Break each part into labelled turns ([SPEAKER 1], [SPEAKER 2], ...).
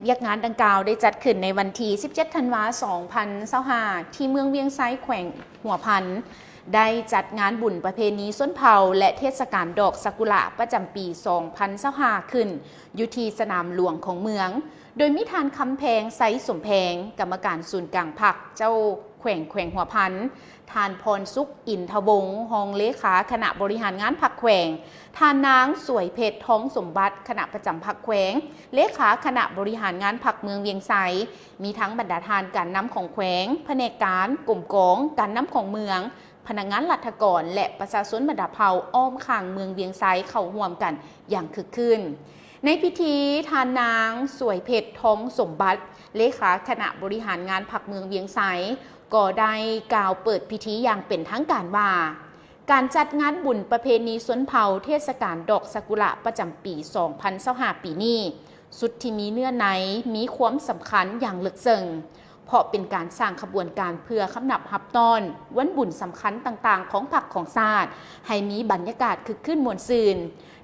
[SPEAKER 1] เวียกงานดังกล่าวได้จัดขึ้นในวันที่ 17 ธันวาคม 2025 ที่เมืองเวียงไซแขวงหัวพันได้จัดงานบุญประเพณีส้นเผาและเทศกาลดอกซากุระประจำปี 2025 ขึ้นอยู่ที่สนามหลวงของเมือง โดยมิทานคำแพงไซสมแพงกรรมการศูนย์กลางผักเจ้าแขวงหัวพันทานพรสุขอินทวงศ์รองเลขาคณะบริหารงานผักแขวงทานนางสวยเพชรท้องสมบัติคณะประจำผักแขวงเลขาคณะบริหารงานผักเมืองเวียงไซมีทั้งบรรดาทานการน้ำของแขวงแผนกการกลุ่มกองการน้ำของเมืองพนักงานรัฐกรและประชาชนบรรดาเผ่าอ้อมข้างเมืองเวียงไซเข้าร่วมกันอย่างคึกคืนในพิธีทานนางสวยเพชรท้องสมบัติเลขาคณะบริหารงานผักเมืองเวียงไซก็ได้กล่าวเปิดพิธีอย่างเป็นทางการว่าการจัดงานบุญประเพณีส้นเผาเทศกาลดอกซากุระประจำปี 2025 ปีนี้สุดที่มีเนื้อในมีความสำคัญอย่างลึกซึ้งเพราะเป็นการสร้างขบวนการเพื่อคำนับรับต้อนวันบุญสำคัญต่างๆของผักของชาติให้มีบรรยากาศคึกคืนม่วนซื่น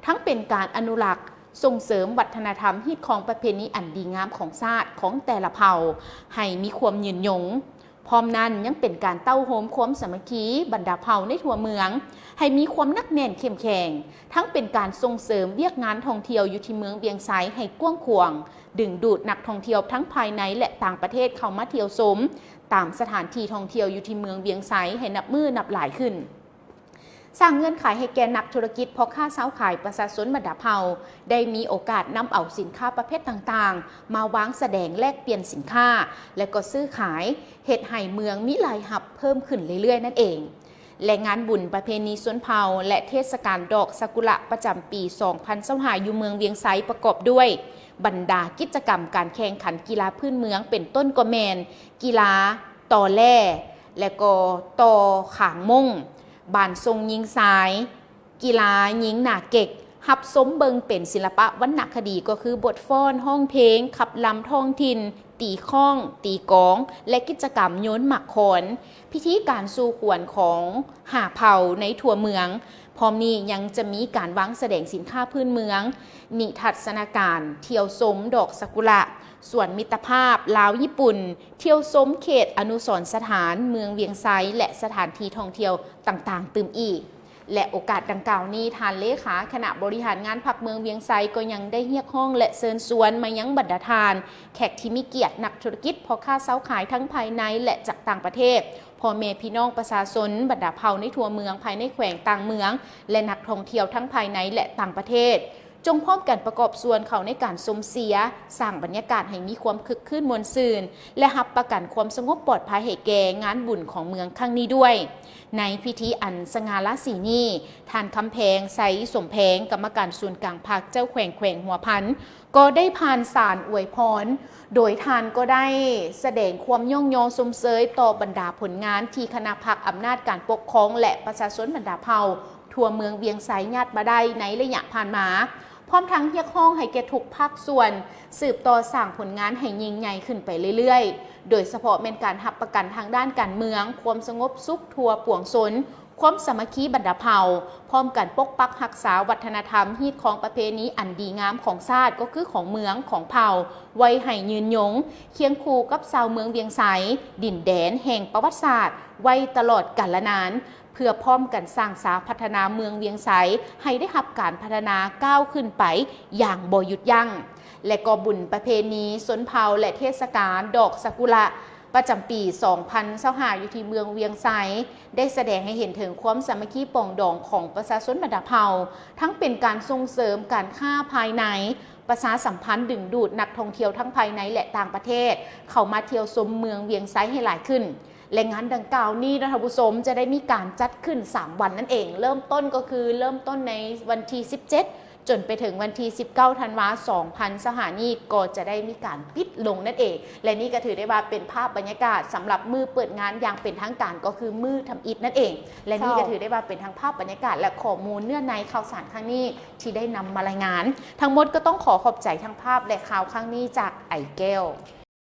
[SPEAKER 1] ทั้งเป็นการอนุรักษ์ส่งเสริมวัฒนธรรมฮีตของประเพณีอันดีงามของชาติของแต่ละเผ่าให้มีความยืนยงพร้อมนั้นยังเป็นการเต้าโฮมความสามัคคีบรรดาเผ่าในทั่วเมืองให้มีความนักแน่นเข้มแข็งทั้งเป็นการส่งเสริมเวียกงานท่องเที่ยวอยู่ที่เมืองเวียงไซให้กว้างขวางดึงดูดนักท่องเที่ยวทั้งภายในและต่างประเทศเข้ามาเที่ยวชมตามสถานที่ท่องเที่ยวอยู่ที่เมืองเวียงไซให้นับมือนับหลายขึ้นสร้างเงื่อนไขให้แก่นักธุรกิจพ่อค้าเช้าขายประชาชนบรรดาเผ่าได้มีโอกาสนำเอาสินค้าประเภทต่างๆมาวางแสดงแลกเปลี่ยนสินค้าและก็ซื้อขายเฮ็ดให้เมืองมีรายรับเพิ่มขึ้นเรื่อยๆนั่นเองและงานบุญประเพณีส้นเผาและเทศกาลดอกซากุระประจำปี 2025 อยู่เมืองเวียงไซประกอบด้วยบรรดากิจกรรมการแข่งขันกีฬาพื้นเมืองเป็นต้นก็แมนกีฬาต่อแล่และก็ต่อขางม่งบานทรงยิงสายกีฬายิงหนาเก็กหับสมเบิงเป็นศิลปะวรรณคดีก็คือบทฟ้อนห้องเพลงขับลำท้องถิ่นตีข้องตีกองและกิจกรรมโยนหมักขอนพิธีการสู่ขวัญของหาเผ่าในทั่วเมืองพร้อมนี้ยังจะมีการวางแสดงสินค้าพื้นเมืองนิทรรศการเที่ยวชมดอกซากุระส่วนมิตรภาพลาวญี่ปุ่นเที่ยวชมเขตอนุสรณ์สถานเมืองเวียงไซและสถานที่ท่องเที่ยวต่างๆตื่มอีกและโอกาสดังกล่าวนี้ทานเลขาคณะบริหารงานผักเมืองเวียงไซก็ยังได้เรียกห้องและเชิญชวนมายังบรรดาทานแขกที่มีเกียรตินักธุรกิจพ่อค้าเช้าขายทั้งภายในและจากต่างประเทศพ่อแม่พี่น้องประชาชนบรรดาเผ่าในทั่วเมืองภายในแขวงต่างเมืองและนักท่องเที่ยวทั้งภายในและต่างประเทศจงพร้อมกันประกอบส่วนเขาในการสมเสียสร้างบรรยากาศให้มีความคึกคืนมวลซื่นและรับประกันความสงบปลอดภัยให้แก่งานบุญของเมืองครั้งนี้ด้วยในพิธีอันสง่าราศีนี้ท่านคำแพงไซสมแพงกรรมการศูนย์กลางภาคเจ้าแขวงหัวพันก็ได้ผ่านสารอวยพรโดยท่านก็ได้แสดงความย่องยอสมเสยต่อบรรดาผลงานที่คณะพรรคอำนาจการปกครองและประชาชนบรรดาเผ่าทั่วเมืองเวียงไซญาติมาได้ในระยะผ่านมาพร้อมทั้งเรียกร้องให้แก่ทุกภาคส่วนสืบต่อสร้างผลงานให้ยิ่งใหญ่ขึ้นไปเรื่อยๆโดยเฉพาะเป็นการรับประกันทางด้านการเมืองความสงบสุขทั่วปวงชนความสามัคคีบรรดาเผ่าพร้อมกันปกปักรักษาวัฒนธรรมฮีตของประเพณีอันดีงามของชาติก็คือของเมืองของเผ่าไว้ให้ยืนยงเคียงคู่กับชาวเมืองเวียงไซดินแดนแห่งประวัติศาสตร์ไว้ตลอดกาลนานเพื่อพร้อมกันสร้างสาพัฒนาเมืองเวียงไซให้ได้รับการพัฒนาก้าวขึ้นไปอย่างบ่หยุดยั้งและก็บุญประเพณีส้นเผาและเทศกาลดอกซากุระประจำปี 2025 อยู่ที่เมืองเวียงไซได้แสดงให้เห็นถึงความสามัคคีปองดองของประชาชนบรรดาเผ่าทั้งเป็นการส่งเสริมการค้าภายในประชาสัมพันธ์ดึงดูดนักท่องเที่ยวทั้งภายในและต่างประเทศเข้ามาเที่ยวชมเมืองเวียงไซให้หลายขึ้นและงานดังกล่าวนี้นะคะผู้ชมจะได้มีการจัดขึ้น3วันนั่นเองเริ่มต้นก็คือเริ่มต้นในวันที่17จนไปถึงวันที่19ธันวาคม2025นี้ก็จะได้มีการปิดลงนั่นเองและนี่ก็ถือได้ว่าเป็นภาพบรรยากาศสำหรับมือเปิดงานอย่างเป็นทางการก็คือมือทำอิฐนั่นเองและนี่ก็ถือได้ว่าเป็นทั้งภาพบรรยากาศและข้อมูลเนื้อในข่าวสารครั้งนี้ที่ได้นำมารายงานทั้งหมดก็ต้องขอบใจทั้งภาพและข่าวครั้งนี้จากไอแก้ว